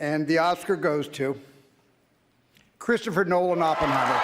And the Oscar goes to Christopher Nolan, Oppenheimer.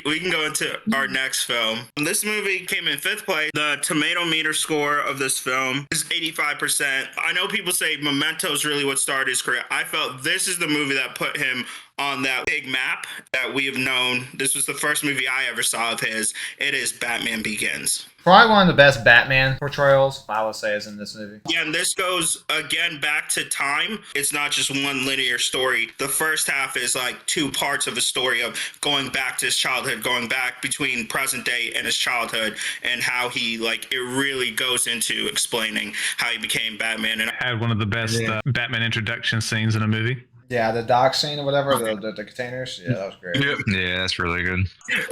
We can go into our next film. This movie came in 5th place. The tomato meter score of this film is 85%. I know people say Memento is really what started his career. I felt this is the movie that put him on that big map that we have known. This was the first movie I ever saw of his. It is Batman Begins. Probably one of the best Batman portrayals, I would say, is in this movie. Yeah, and this goes, again, back to time. It's not just one linear story. The first half is like 2 parts of a story of going back to his childhood, going back between present day and his childhood, and how he, like, it really goes into explaining how he became Batman. And had one of the best Batman introduction scenes in a movie. Yeah, the dock scene or whatever, the containers. Yeah, that was great. Yeah, that's really good.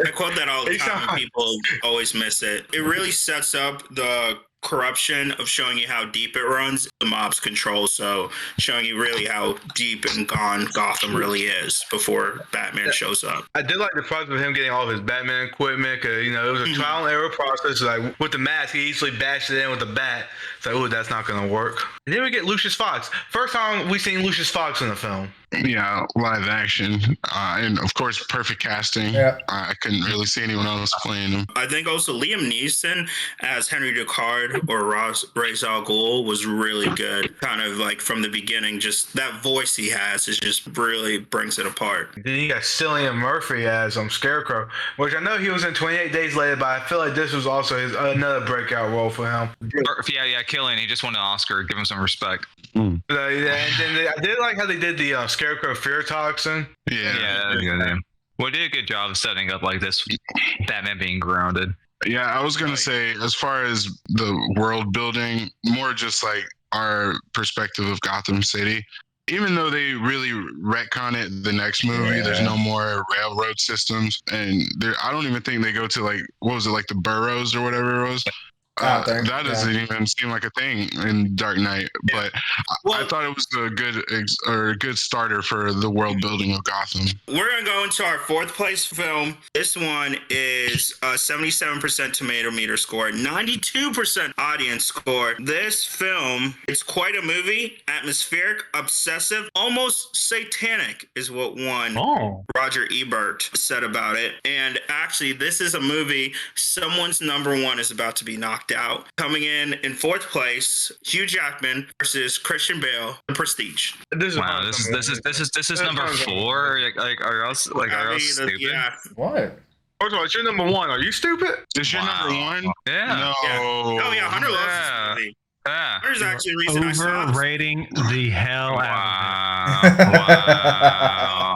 I quote that all the time, and people always miss it. It really sets up the corruption of showing you how deep it runs, the mob's control, so showing you really how deep and gone Gotham really is before Batman shows up. I did like the process of him getting all of his Batman equipment, because, you know, it was a trial and error process. Like, with the mask, he easily bashed it in with the bat. It's like, oh, that's not going to work. And then we get Lucius Fox. First time we seen Lucius Fox in the film. Yeah, live action. And, of course, perfect casting. Yeah. I couldn't really see anyone else playing him. I think also Liam Neeson as Henry Deckard or Ra's al Ghul was really good. Kind of like from the beginning, just that voice he has is just really brings it apart. Then you got Cillian Murphy as Scarecrow, which I know he was in 28 Days Later, but I feel like this was also his another breakout role for him. Yeah, Killian. He just won an Oscar. Give him some respect. And then I did like how they did the Scarecrow fear toxin. Yeah, that's good. Well, they did a good job of setting up like this Batman being grounded. Yeah, I was going to say, as far as the world building, more just like our perspective of Gotham City. Even though they really retcon it the next movie, there's no more railroad systems. And I don't even think they go to, like, what was it, like the boroughs or whatever it was? That doesn't even seem like a thing in Dark Knight, but I thought it was a good starter for the world building of Gotham. We're gonna go into our 4th place film. This one is a 77% tomato meter score, 92% audience score. This film is quite a movie, atmospheric, obsessive, almost satanic is what Roger Ebert said about it. And actually, this is a movie, someone's number 1 is about to be knocked out. Coming in 4th place, Hugh Jackman versus Christian Bale, The Prestige. This is number 4. Are y'all stupid? Yeah. What? First of all, it's your number 1. Are you stupid? Is your number 1? Yeah. No. Yeah. Oh yeah, Hunter loves this movie. Yeah. Hunter's actually the reason I saw this. Overrating the hell out of it. Wow.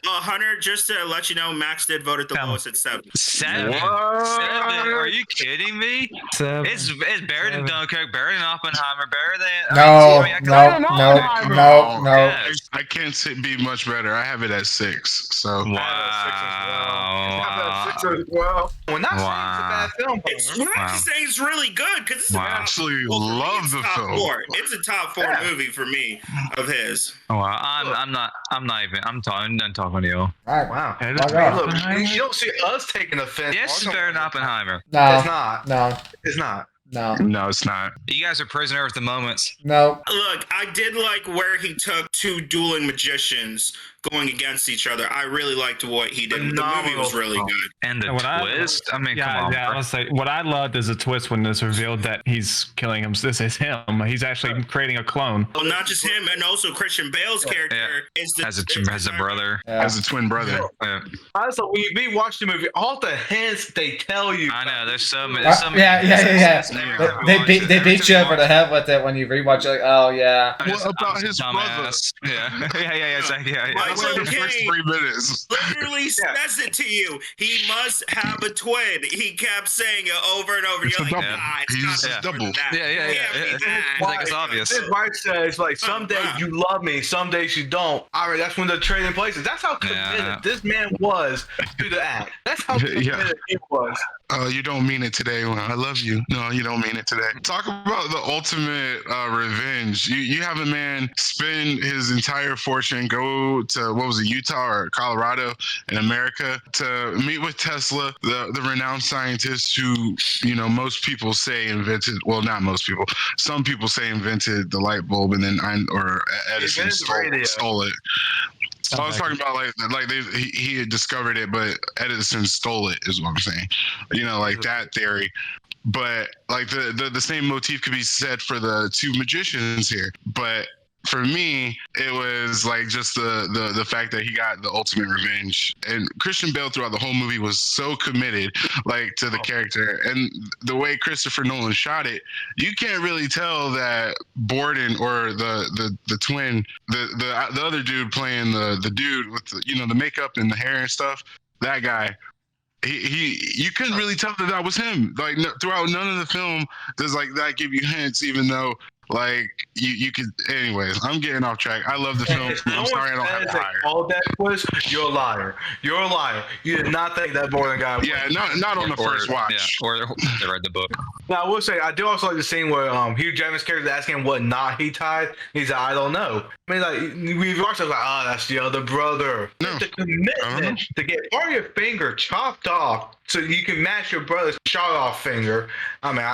Hunter, just to let you know, Max did vote at the lowest at 7. 7? 7? Are you kidding me? 7. It's better than Dunkirk, better than Oppenheimer, better than... No. Yes. I can't be much better. I have it at 6. So Wow. I have it at 6 as well. Well, not saying it's a bad film. I'm just saying it's really good because it's I actually love the film. 4. It's a top 4 movie for me of his. Wow. I'm done talking to you. All right. Wow. Hey, Look, you don't see us taking offense. Yes, it's better than Oppenheimer. No. It's not. No. It's not. No, it's not. You guys are prisoner of the moments. No. Look, I did like where he took 2 dueling magicians going against each other. I really liked what he did. The movie was really good. And the twist? Come on. I was like, what I loved is a twist when it's revealed that he's killing him. This is him. He's actually creating a clone. Well, not just him, and also Christian Bale's character is as a brother. Yeah. As a twin brother. Yeah. Honestly, when you rewatch the movie, all the hints they tell you. I know, there's some. They beat you over the head with it when you rewatch it. Like, oh yeah. What about his brother? Yeah. Exactly. Yeah. Michael The first Caine 3 minutes. literally says it to you. He must have a twin. He kept saying it over and over. It's You're a like, double. nah, it's He not uses that. double. Yeah. Like it's obvious. His wife says, like, some days you love me, some days you don't. All right, that's when they're trading places. That's how committed this man was to the act. That's how committed he was. You don't mean it today. Well, I love you. No, you don't mean it today. Talk about the ultimate revenge. You have a man spend his entire fortune, go to, what was it, Utah or Colorado in America to meet with Tesla, the renowned scientist who, most people say invented, well, not most people, some people say invented the light bulb, and then Edison stole it. I was talking about he had discovered it, but Edison stole it, is what I'm saying. Like that theory. But like the same motif could be said for the two magicians here. But for me, it was like just the fact that he got the ultimate revenge. And Christian Bale throughout the whole movie was so committed like to the character, and the way Christopher Nolan shot it, you can't really tell that Borden or the twin, the other dude playing the dude with the makeup and the hair and stuff, that guy. You couldn't really tell that was him. Like throughout none of the film does like that give you hints, even though like you could. Anyways, I'm getting off track. I love the film. I'm sorry I don't have higher. All that was, you're a liar. You're a liar. You did not think that Borden guy. Yeah, not on the first watch. Yeah, or they read the book. Now I will say I do also like the scene where Hugh Jackman's character is asking him what knot he tied. He's like, I don't know. I mean, like we've watched it, like, that's the other brother. No, the commitment to get part of your finger chopped off so you can match your brother's shot off finger. I mean,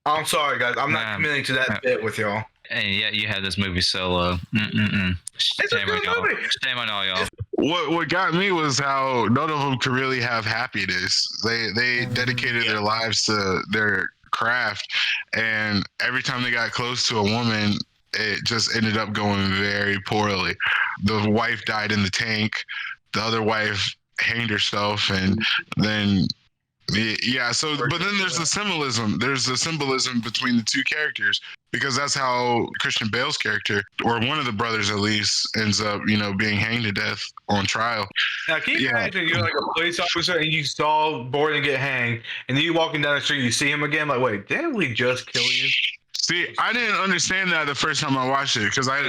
I'm sorry, guys. I'm not committing to that bit with y'all. And yet you had this movie solo. It's a good movie. Shame on all y'all. What got me was how none of them could really have happiness. They dedicated their lives to their craft, and every time they got close to a woman, it just ended up going very poorly. The wife died in the tank. The other wife hanged herself, and then but then there's the symbolism. There's the symbolism between the two characters, because that's how Christian Bale's character, or one of the brothers at least, ends up, being hanged to death on trial. Now, can you imagine you're like a police officer and you saw Borden get hanged, and then you walking down the street, you see him again, like, wait, didn't we just kill you? See, I didn't understand that the first time I watched it, because I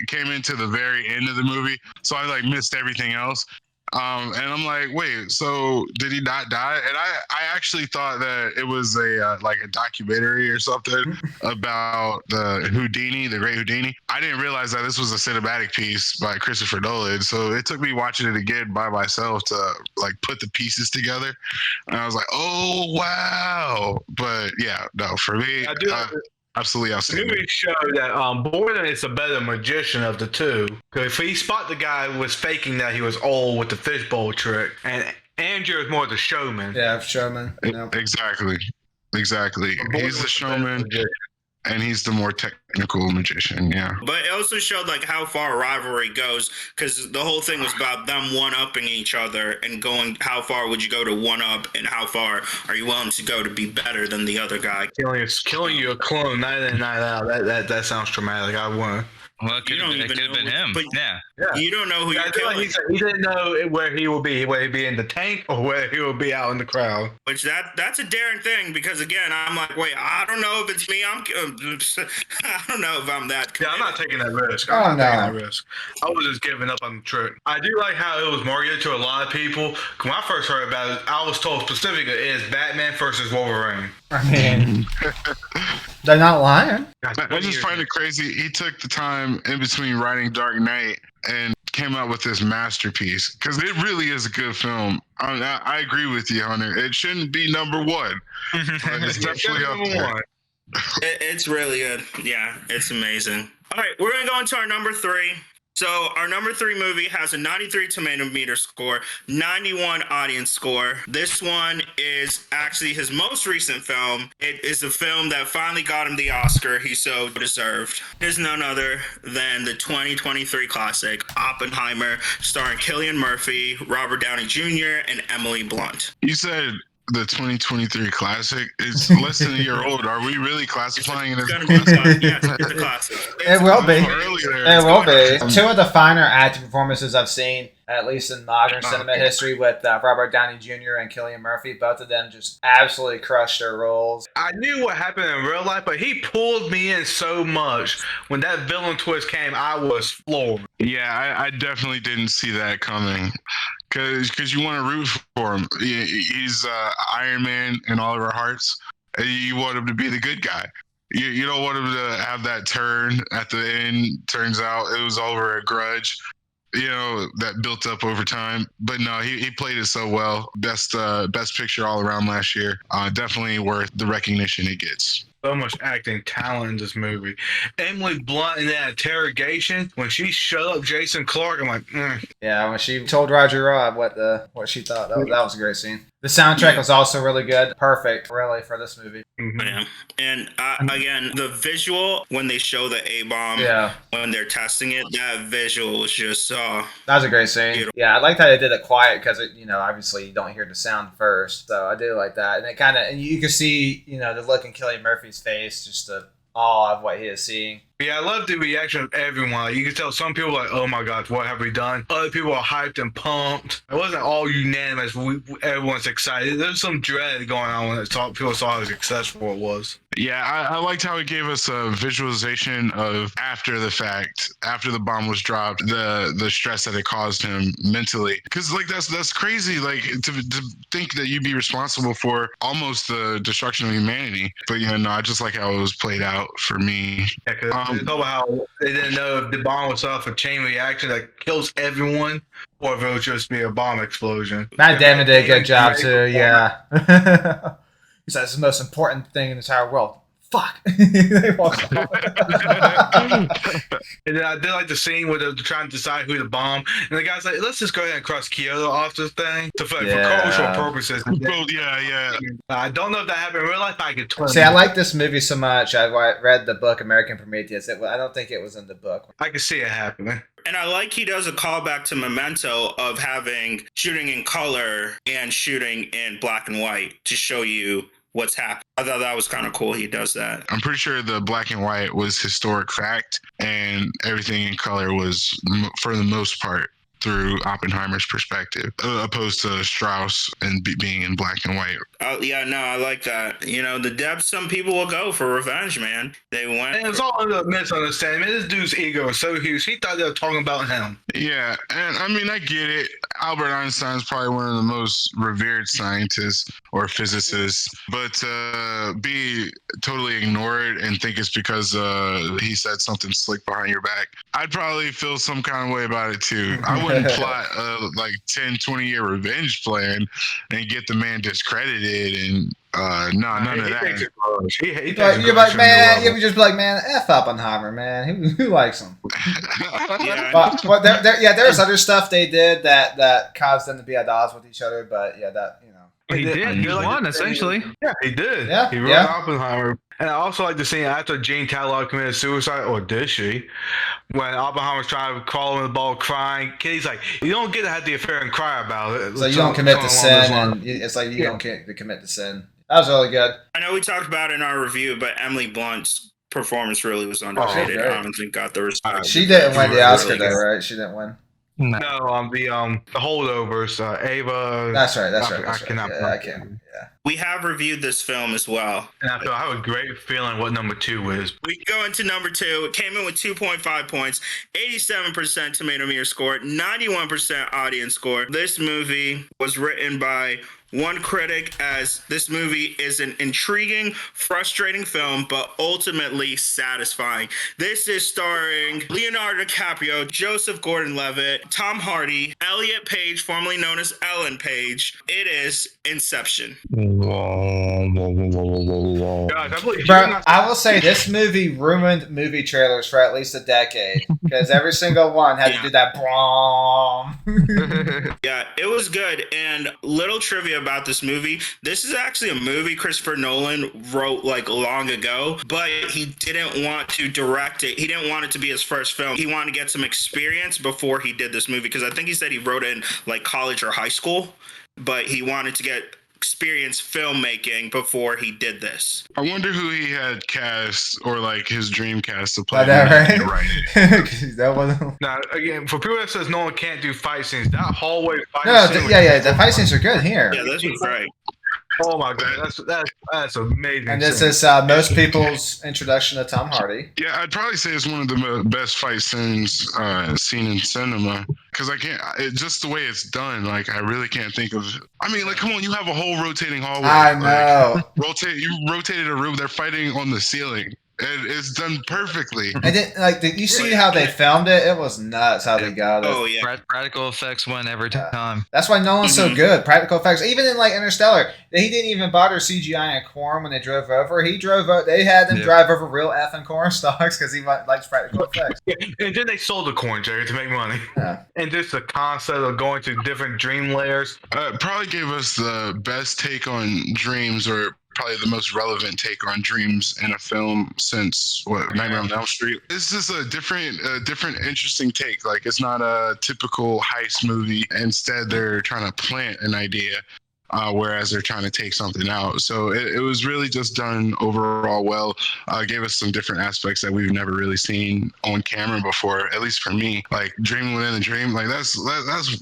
came into the very end of the movie, so I missed everything else. And I'm like, wait, so did he not die? And I actually thought that it was a documentary or something about the Houdini, the Great Houdini. I didn't realize that this was a cinematic piece by Christopher Nolan. So it took me watching it again by myself to put the pieces together. And I was like, oh wow. But yeah, no, for me, absolutely outstanding. The movie showed that Borden is a better magician of the two. Because if he spot the guy who was faking that he was old with the fishbowl trick, and Andrew is more the showman. Yeah, showman. Exactly. He's the showman, and he's the more technical magician. Yeah. But it also showed how far rivalry goes, because the whole thing was about them one-upping each other and going, how far would you go to one-up, and how far are you willing to go to be better than the other guy? Killing you a clone night in, night out. That sounds traumatic. I won. Well, it could have been him. But you don't know who you're killing. He didn't know where he will be, whether he be in the tank or where he will be out in the crowd. Which that's a daring thing, because again, I'm like, wait, I don't know if it's me. I don't know if I'm that. Yeah, I'm not taking that risk. I'm not taking that risk. I was just giving up on the trick. I do like how it was marketed to a lot of people. When I first heard about it, I was told specifically it is Batman versus Wolverine. I mean, they're not lying. I just find it crazy. He took the time in between writing Dark Knight and came out with this masterpiece, because it really is a good film. I agree with you, Hunter. It shouldn't be number one, but it's definitely up there. It's really good. Yeah, it's amazing. All right, we're going to go into our number 3. So our number 3 movie has a 93 tomato meter score, 91 audience score. This one is actually his most recent film. It is a film that finally got him the Oscar he so deserved. It is none other than the 2023 classic Oppenheimer, starring Cillian Murphy, Robert Downey Jr., and Emily Blunt. You said the 2023 classic. It's less than a year old. Are we really classifying it as a classic? Yes, it's a classic. It will be. It will be. 2 of the finer acting performances I've seen, at least in modern cinema history, with Robert Downey Jr. and Cillian Murphy. Both of them just absolutely crushed their roles. I knew what happened in real life, but he pulled me in so much. When that villain twist came, I was floored. Yeah, I definitely didn't see that coming. because you want to root for him. He's Iron Man in all of our hearts. And you want him to be the good guy. You don't want him to have that turn at the end. Turns out it was over a grudge, that built up over time. But no, he played it so well. Best picture all around last year. Definitely worth the recognition it gets. So much acting talent in this movie. Emily Blunt in that interrogation, when she shut up Jason Clarke, I'm like, Yeah, when she told Roger Robb what she thought, that was a great scene. The soundtrack was also really good. Perfect, really, for this movie. Yeah. And again, the visual when they show the A-bomb, when they're testing it, that visual was just that was a great scene. Beautiful. Yeah, I like how they did it quiet because obviously you don't hear the sound first. So I do like that, and it and you can see the look in Cillian Murphy's face, just the awe of what he is seeing. Yeah, I love the reaction of everyone. Like, you can tell some people are like, oh my gosh, what have we done? Other people are hyped and pumped. It wasn't all unanimous. Everyone's excited. There's some dread going on when people saw how successful it was. Yeah, I liked how it gave us a visualization of after the fact, after the bomb was dropped, the stress that it caused him mentally. Because that's crazy. Like to think that you'd be responsible for almost the destruction of humanity. But no, I just like how it was played out for me. Yeah, they talk about how they didn't know if the bomb was off a chain reaction that kills everyone, or if it would just be a bomb explosion. Matt Damon did a good job too. Yeah. He said it's the most important thing in the entire world. Fuck. They walked off. And then I did like the scene where they're trying to decide who to bomb, and the guy's like, "Let's just go ahead and cross Kyoto off this thing for cultural purposes." Yeah. I don't know if that happened in real life. But I could see. I like this movie so much. I read the book American Prometheus. I don't think it was in the book. I could see it happening. And I like he does a callback to Memento of having shooting in color and shooting in black and white to show you what's happened. I thought that was kind of cool. He does that. I'm pretty sure the black and white was historic fact, and everything in color was, for the most part, through Oppenheimer's perspective, opposed to Strauss and being in black and white. Yeah, no, I like that. The depth some people will go for revenge, man. They went. And it's all a misunderstanding. This dude's ego is so huge. He thought they were talking about him. Yeah, and I mean, I get it. Albert Einstein's probably one of the most revered scientists or physicists, but be totally ignored and think it's because he said something slick behind your back, I'd probably feel some kind of way about it too. I wouldn't plot a 10-20 year revenge plan and get the man discredited and none of that. You're like, man, you would just be like, man, F Oppenheimer, man. Who likes him? But there's other stuff they did that caused them to be at odds with each other, but he did. He won, essentially. Yeah, he did. Yeah, he ruined Oppenheimer. And I also like the scene after Jane Tallow committed suicide, or did she? When Oppenheimer's trying to crawl in the ball crying. Kitty's like, you don't get to have the affair and cry about it. So you don't commit the sin, and it's like you don't get to commit the sin. That was really good. I know we talked about it in our review, but Emily Blunt's performance really was underrated. I don't think got the respect. She didn't win the Oscar, though, right? She didn't win. No, the holdovers, Ava. That's right. I cannot. I can't. Yeah. We have reviewed this film as well. And I have a great feeling what number 2 is. We go into number 2. It came in with 2.5 points, 87% tomato meter score, 91% audience score. This movie was written by one critic as this movie is an intriguing, frustrating film, but ultimately satisfying. This is starring Leonardo DiCaprio, Joseph Gordon-Levitt, Tom Hardy, Elliot Page, formerly known as Ellen Page. It is Inception. Bro, I will say this movie ruined movie trailers for at least a decade because every single one had to do that. Yeah, it was good. And little trivia about this movie: this is actually a movie Christopher Nolan wrote long ago, but he didn't want to direct it. He didn't want it to be his first film. He wanted to get some experience before he did this movie because I think he said he wrote it in college or high school, but he wanted to get experience filmmaking before he did this. I wonder who he had cast or his dream cast to play. Right? That wasn't. Now, again, for people that says Nolan can't do fight scenes, that hallway fight scene. The fight scenes are good here. Yeah, this was great. Oh my god, that's amazing. And this is most people's introduction to Tom Hardy. Yeah, I'd probably say it's one of the best fight scenes seen in cinema. because I can't. Just the way it's done, like I really can't think of. I mean, like, come on, you have a whole rotating hallway. I know. You rotated a room. They're fighting on the ceiling, and it's done perfectly. And then, like, did you see how they filmed it? It was nuts how they got it. Oh yeah. Practical effects win every time. That's why Nolan's so good. Practical effects. Even in like Interstellar, he didn't even bother CGI corn when they drove over. He drove. They had them drive over real effing corn stalks because he likes practical effects. And then they sold the corn, Jerry, to make money. Yeah. And just the concept of going to different dream layers. Probably gave us the best take on dreams, or probably the most relevant take on dreams in a film since Nightmare on Elm Street. This is a different, interesting take. Like, it's not a typical heist movie. Instead, they're trying to plant an idea, whereas they're trying to take something out. So it was really just done overall well. Gave us some different aspects that we've never really seen on camera before, at least for me. Like dreaming within a dream, like that's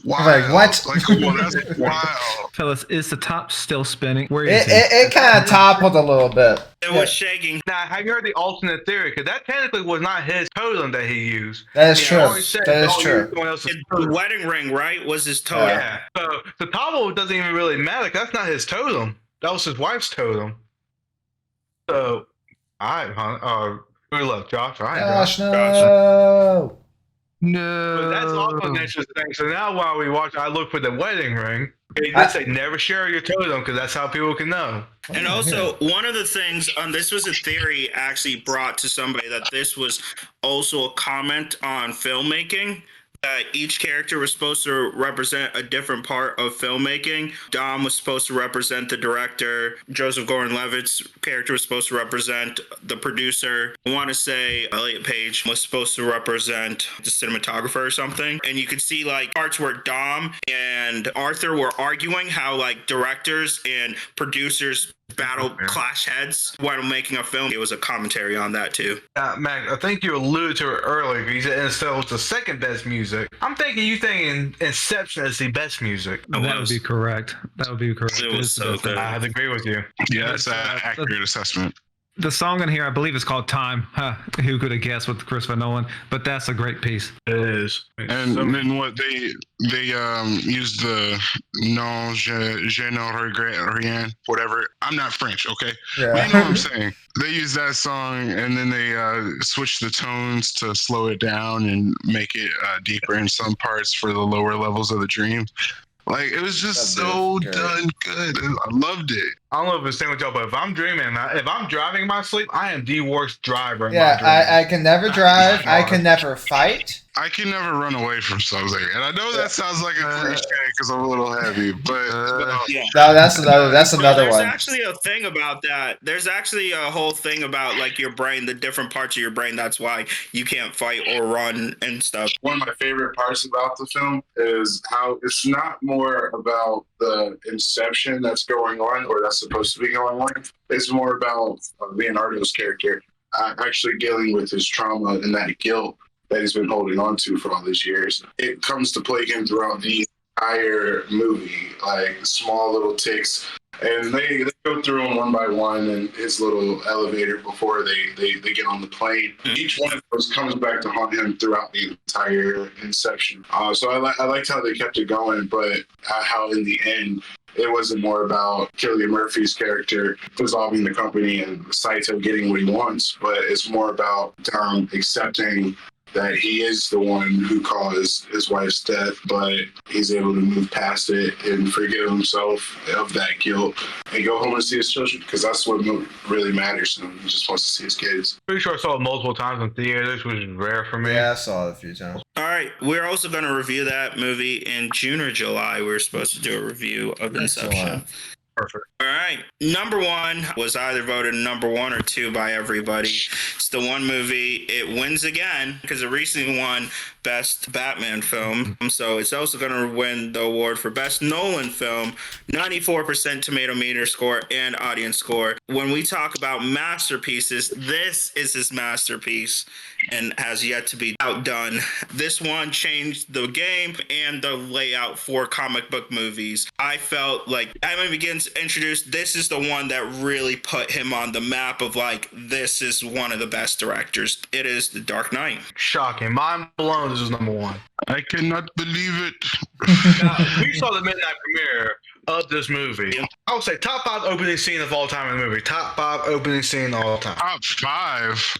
wild. Like, what? Like, come on, that's wild. Fellas, is the top still spinning? Where is It kind of toppled a little bit. It was shaking. Now, have you heard the alternate theory? Because that technically was not his totem that he used. That is He true. always said, That is "Don't true. use someone else's The totem." wedding ring, right, was his totem. Yeah. So the topple doesn't even really matter. 'Cause that's not his totem. That was his wife's totem. So, all right, good luck, Josh. All right, Gosh, Josh. no. But that's also an No. interesting thing. So now while we watch, I look for the wedding ring. They did say never share your totem because that's how people can know. And also, one of the things, this was a theory actually brought to somebody, that this was also a comment on filmmaking, that each character was supposed to represent a different part of filmmaking. Dom was supposed to represent the director. Joseph Gordon-Levitt's character was supposed to represent the producer. I want to say Elliot Page was supposed to represent the cinematographer or something. And you could see like parts where Dom and Arthur were arguing how like directors and producers battle clash heads while making a film. It was a commentary on that too. Mac, I think you alluded to it earlier. You said Interstellar was the second best music. I'm thinking you thinking Inception is the best music. That would be correct. That would be correct. It was so good. I have to agree with you. Yeah, that's an accurate assessment. The song in here, I believe, is called "Time." Huh, who could have guessed with Christopher Nolan? But that's a great piece. It is. And then what they used the non je ne regrette rien, whatever. I'm not French, okay? Yeah. But you know what I'm saying. They used that song and then they switched the tones to slow it down and make it deeper in some parts for the lower levels of the dream. Like, it was just so done good. I loved it. I don't know if it's the same with y'all, but if I'm dreaming, if I'm driving in my sleep, I am the worst driver in my Yeah, dreams. I can never drive. I can never fight. I can never run away from something. And I know that sounds like a cliche because I'm a little heavy, but Yeah. No, that's another There's one. actually a thing about that. There's actually a whole thing about like your brain, the different parts of your brain. That's why you can't fight or run and stuff. One of my favorite parts about the film is how it's not more about the inception that's going on or that's supposed to be going on. It's more about Leonardo's character actually dealing with his trauma and that guilt that he's been holding on to for all these years. It comes to plague him throughout the entire movie, like small little ticks. And they go through them one by one in his little elevator before they get on the plane. Each one of those comes back to haunt him throughout the entire Inception. So I liked how they kept it going, but how in the end, it wasn't more about Cillian Murphy's character dissolving the company and Saito getting what he wants, but it's more about Dom accepting that he is the one who caused his wife's death, but he's able to move past it and forgive himself of that guilt and go home and see his children, because that's what really matters to him. He just wants to see his kids. Pretty sure I saw it multiple times in theaters, which is rare for me. Yeah, I saw it a few times. All right, we're also going to review that movie in June or July. We're supposed to do a review of Inception. Excellent. Perfect. All right. Number one was either voted number one or two by everybody. It's the one movie. It wins again because it recently won Best Batman Film. So it's also going to win the award for Best Nolan Film, 94% tomato meter score and audience score. When we talk about masterpieces, this is his masterpiece and has yet to be outdone. This one changed the game and the layout for comic book movies. I felt like Batman Begins was introduced, this is the one that really put him on the map of like, this is one of the best directors. It is The Dark Knight. Shocking. Mind blown. This was number one. I cannot believe it. Now, we saw the midnight premiere of this movie. I would say top 5 opening scene of all time in the movie. Top 5 opening scene of all time. Top 5.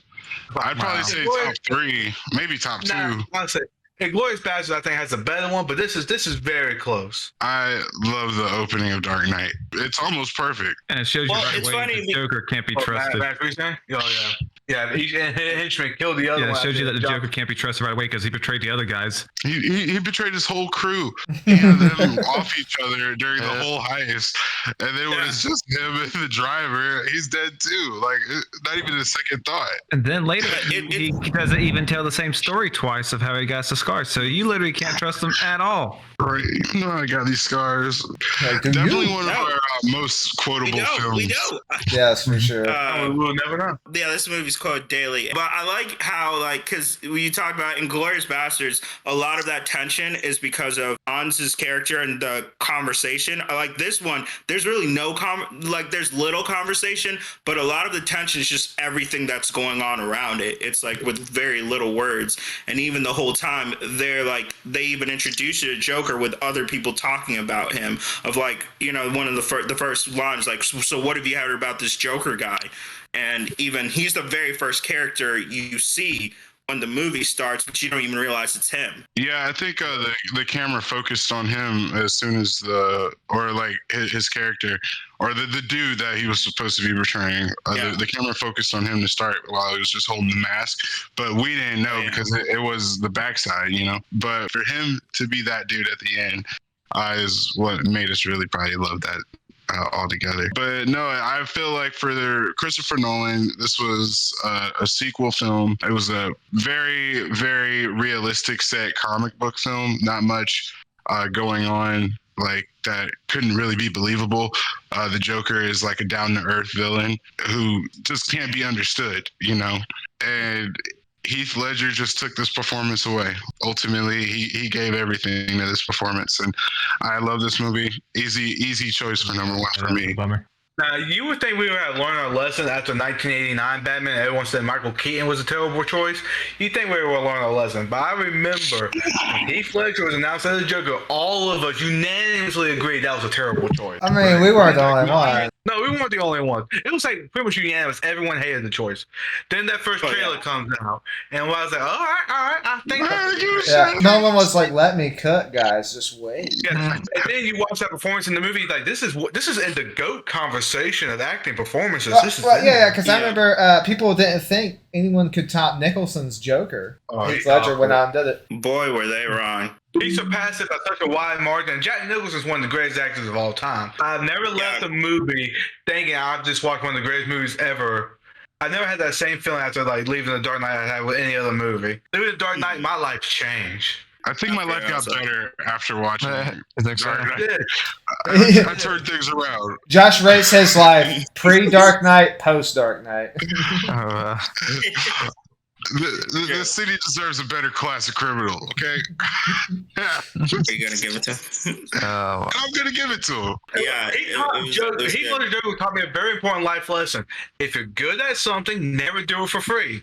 I'd probably say top 3, maybe top 2. I'd say Inglourious Basterds, I think, has a better one, but this is very close. I love the opening of Dark Knight. It's almost perfect. And it shows you right it's away funny the Joker can't be trusted. Matt, what you saying? Oh, yeah. Yeah, each henchman killed the other Yeah, one. it shows you that the Joker can't be trusted right away because he betrayed the other guys. He betrayed his whole crew. He had them off each other during the whole heist. And then when it's just him and the driver, he's dead too. Like, not even a second thought. And then later, he doesn't even tell the same story twice of how he got the scars. So you literally can't trust him at all. Right. You know, I got these scars. Definitely one of our most quotable films. We know. Yes, for sure. We'll never know. Yeah, this movie's called Daily. But I like how, like, because when you talk about Inglourious Basterds, a lot of that tension is because of Hans's character and the conversation. I like this one. There's really no there's little conversation, but a lot of the tension is just everything that's going on around it. It's like with very little words. And even the whole time, they even introduce you to Joker with other people talking about him. Of like, you know, one of the first lines, like, so what have you heard about this Joker guy? And even he's the very first character you see when the movie starts, but you don't even realize it's him. Yeah, I think the camera focused on him as soon as his character, or the dude that he was supposed to be portraying. The camera focused on him to start while he was just holding the mask, but we didn't know because it was the backside, you know. But for him to be that dude at the end is what made us really probably love that. Altogether. But no, I feel like for Christopher Nolan, this was a sequel film. It was a very, very realistic set comic book film. Not much going on like that couldn't really be believable. The Joker is like a down-to-earth villain who just can't be understood, you know? And Heath Ledger just took this performance away. Ultimately, he gave everything to this performance, and I love this movie. Easy choice for number 1 for me. Bummer. Now, you would think we would have learned our lesson after 1989 Batman. Everyone said Michael Keaton was a terrible choice. You think we would learn our lesson. But I remember when Heath Ledger was announced as the Joker, all of us unanimously agreed that was a terrible choice. I mean, we weren't the only one. No, we weren't the only ones. It was like pretty much unanimous. Everyone hated the choice. Then that first trailer comes out, and I was like, all right, I think No one was like, let me cut, guys. Just wait. Yeah. And then you watch that performance in the movie, like this is in the GOAT conversation of acting performances. Because I remember people didn't think anyone could top Nicholson's Joker. Heath Ledger went out and did it. Boy, were they wrong. He surpassed it by such a wide margin. Jack Nicholson is one of the greatest actors of all time. I've never left a movie thinking I've just watched one of the greatest movies ever. I never had that same feeling after like leaving The Dark Knight I had with any other movie. Leaving The Dark Knight, my life changed. I think my life got better after watching Dark Knight. I turned things around. Josh rates his life pre-Dark Knight, post-Dark Knight. The city deserves a better class of criminal, okay? Are you going to give it to him? I'm going to give it to him. Yeah. Heath Ledger Joker taught me a very important life lesson. If you're good at something, never do it for free.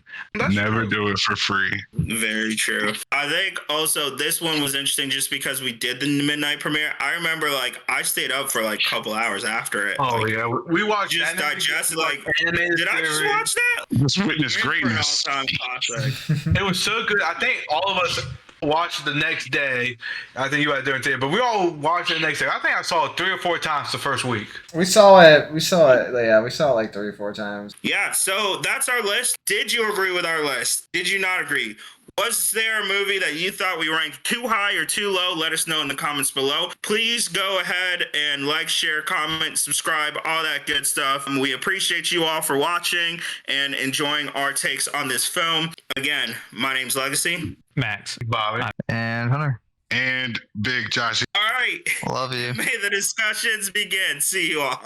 Never do it for free. Very true. I think also this one was interesting just because we did the midnight premiere. I remember like I stayed up for like a couple hours after it. Oh, like, yeah. We watched just digested like, did I just watch that? Just witness greatness. It was so good. I think all of us watched the next day. I think you had different day, but we all watched it the next day. I think I saw it 3 or 4 times the first week. We saw it. Yeah, we saw it like 3 or 4 times. Yeah, so that's our list. Did you agree with our list? Did you not agree? Was there a movie that you thought we ranked too high or too low? Let us know in the comments below. Please go ahead and like, share, comment, subscribe, all that good stuff. We appreciate you all for watching and enjoying our takes on this film. Again, my name's Legacy. Max. Bobby. And Hunter. And Big Josh. All right. Love you. May the discussions begin. See you all.